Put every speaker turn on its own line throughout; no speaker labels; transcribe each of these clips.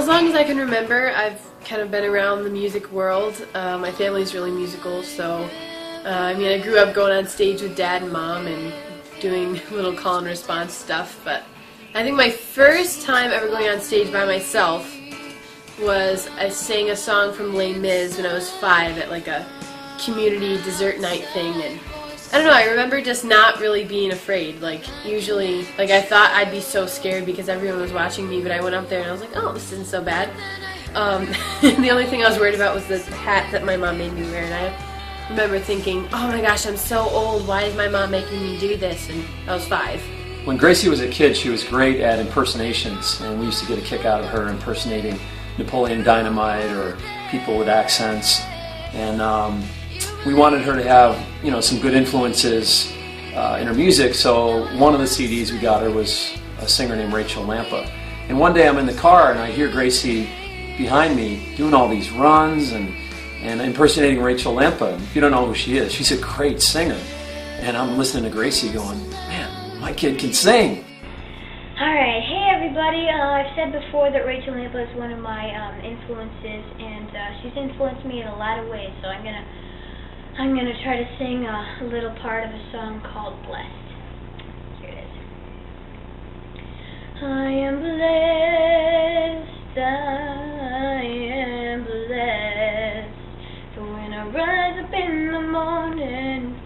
as long as I can remember, I've kind of been around the music world. My family's really musical, so I mean, I grew up going on stage with Dad and Mom and doing little call and response stuff, but I think my first time ever going on stage by myself was I sang a song from Les Mis when I was 5 at like a community dessert night thing, and I don't know, I remember just not really being afraid. Like, usually, like, I thought I'd be so scared because everyone was watching me, but I went up there and I was like, oh, this isn't so bad. The only thing I was worried about was this hat that my mom made me wear, and I remember thinking, oh my gosh, I'm so old, why is my mom making me do this? And I was 5.
When Gracie was a kid, she was great at impersonations, and we used to get a kick out of her impersonating Napoleon Dynamite or people with accents. And we wanted her to have, you know, some good influences in her music, so one of the CDs we got her was a singer named Rachel Lampa. And one day I'm in the car and I hear Gracie behind me doing all these runs and impersonating Rachel Lampa. And if you don't know who she is, she's a great singer. And I'm listening to Gracie going, man, my kid can sing.
Alright, hey everybody, I've said before that Rachel Lampa is one of my influences, and she's influenced me in a lot of ways, so I'm gonna try to sing a little part of a song called Blessed. Here it is. I am blessed, I am blessed, for when I rise up in the morning,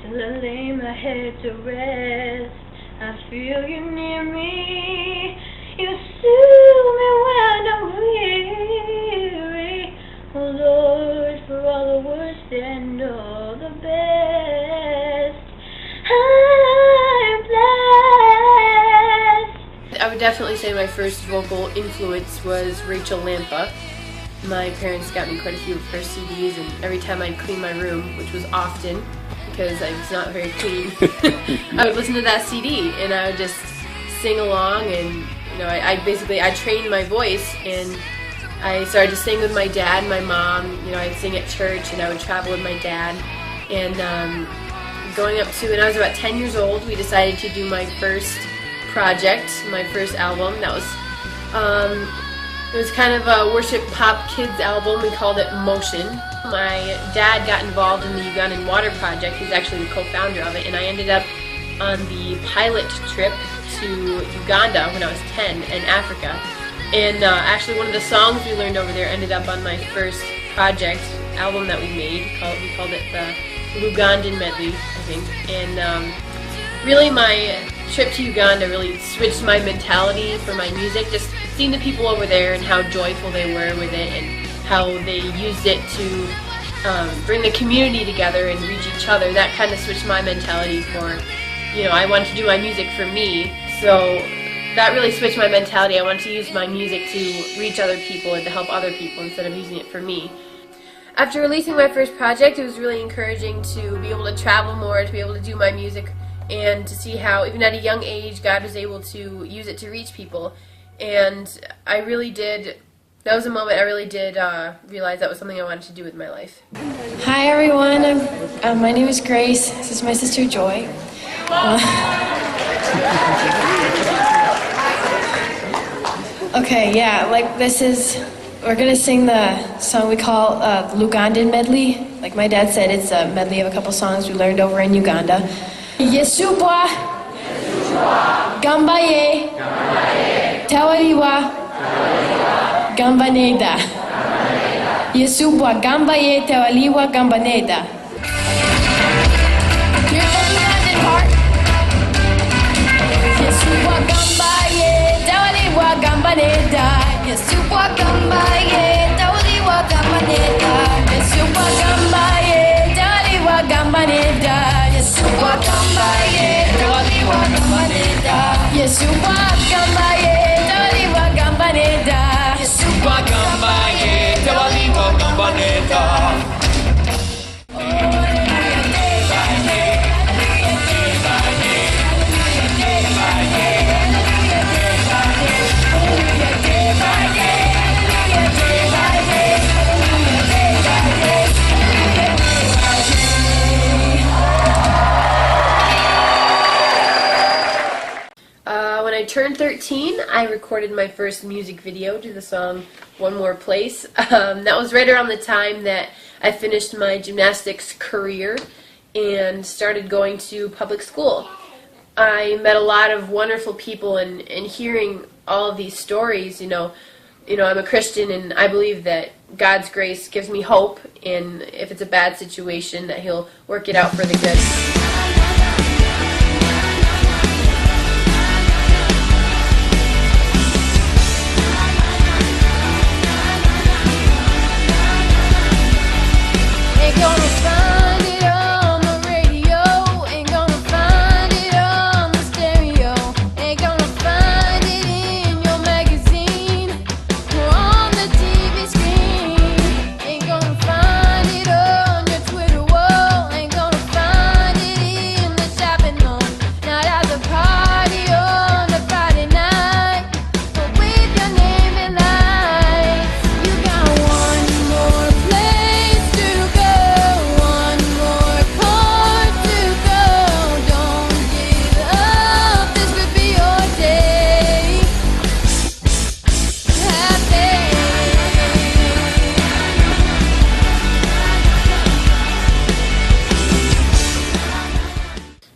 till I lay my head to rest, I feel you near me, you soothe me when I'm weary. Oh Lord, for all the worst and all the best, I'm blessed.
I would definitely say my first vocal influence was Rachel Lampa. My parents got me quite a few of her CDs, and every time I'd clean my room, which was often, because I was not very clean, I would listen to that CD and I would just sing along, and you know, I trained my voice, and I started to sing with my dad and my mom. You know, I'd sing at church and I would travel with my dad, and going up to, when I was about 10 years old, we decided to do my first project, my first album. That was it was kind of a worship pop kids album. We called it Motion. My dad got involved in the Ugandan Water Project. He's actually the co-founder of it, and I ended up on the pilot trip to Uganda when I was 10 in Africa. And actually one of the songs we learned over there ended up on my first project album that we made. We called it the Lugandan Medley, I think. And really my trip to Uganda really switched my mentality for my music. Just seeing the people over there and how joyful they were with it, and how they used it to bring the community together and reach each other. That kind of switched my mentality for, you know, I wanted to do my music for me. So that really switched my mentality. I wanted to use my music to reach other people and to help other people instead of using it for me. After releasing my first project, it was really encouraging to be able to travel more, to be able to do my music, and to see how, even at a young age, God was able to use it to reach people. And I really did, that was a moment I really did realize that was something I wanted to do with my life.
Hi everyone, my name is Grace. This is my sister Joy. Okay, yeah, like this is, we're gonna sing the song we call the Lugandan medley. Like my dad said, it's a medley of a couple songs we learned over in Uganda. Yesupwa, Gambaye, Tawariwa, Gambaneda. Yesupwa, Gambaye, Tawaliwa, Gambaneda. Here's the Lugandan part. Yesupwa, Gambaye, Tawaliwa, Gambaneda. Yesupwa, Gambaye, Tawaliwa, Gambaneda. Yesupwa, Gambaye, Tawaliwa, Gambaneda. Yesupwa, Gambaye, Tawaliwa, Gambaneda. Yesupwa, Gambaye, Tawaliwa, Gambaneda. Yesupwa, Gambaye, Tawaliwa, Gambaneda.
turned 13, I recorded my first music video to the song One More Place. That was right around the time that I finished my gymnastics career and started going to public school. I met a lot of wonderful people, and hearing all of these stories, you know, I'm a Christian, and I believe that God's grace gives me hope, and if it's a bad situation, that He'll work it out for the good.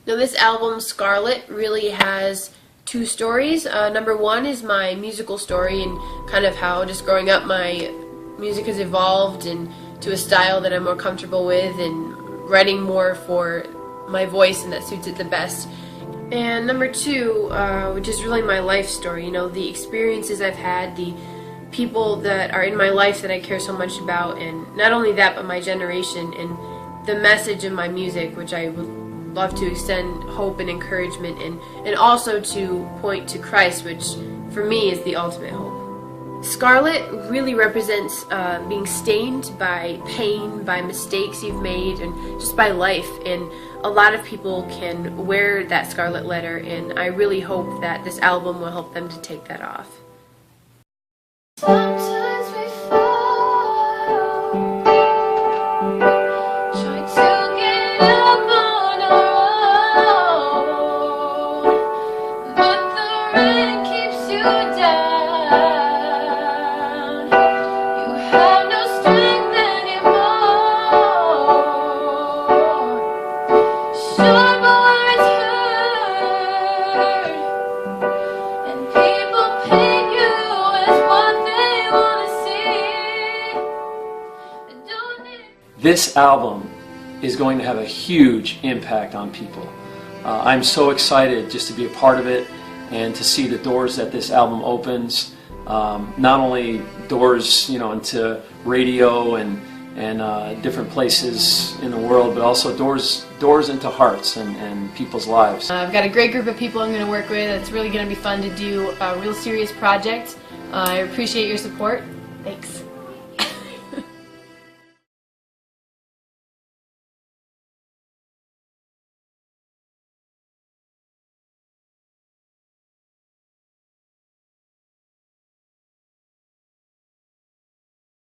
Now this album, Scarlet, really has two stories. Number one is my musical story and kind of how just growing up my music has evolved and to a style that I'm more comfortable with and writing more for my voice and that suits it the best. And number two, which is really my life story, you know, the experiences I've had, the people that are in my life that I care so much about, and not only that, but my generation and the message of my music, which I would love to extend hope and encouragement and also to point to Christ, which for me is the ultimate hope. Scarlet really represents being stained by pain, by mistakes you've made, and just by life. And a lot of people can wear that scarlet letter, and I really hope that this album will help them to take that off.
Sometimes we fall, try to get up on our own, but the rain keeps you down. You have no strength anymore. Sure, but words hurt, and people paint you as what they want to see. They don't need.
This album is going to have a huge impact on people. I'm so excited just to be a part of it and to see the doors that this album opens. Not only doors, you know, into radio and different places in the world, but also doors into hearts and people's lives.
I've got a great group of people I'm going to work with. It's really going to be fun to do a real serious project. I appreciate your support. Thanks.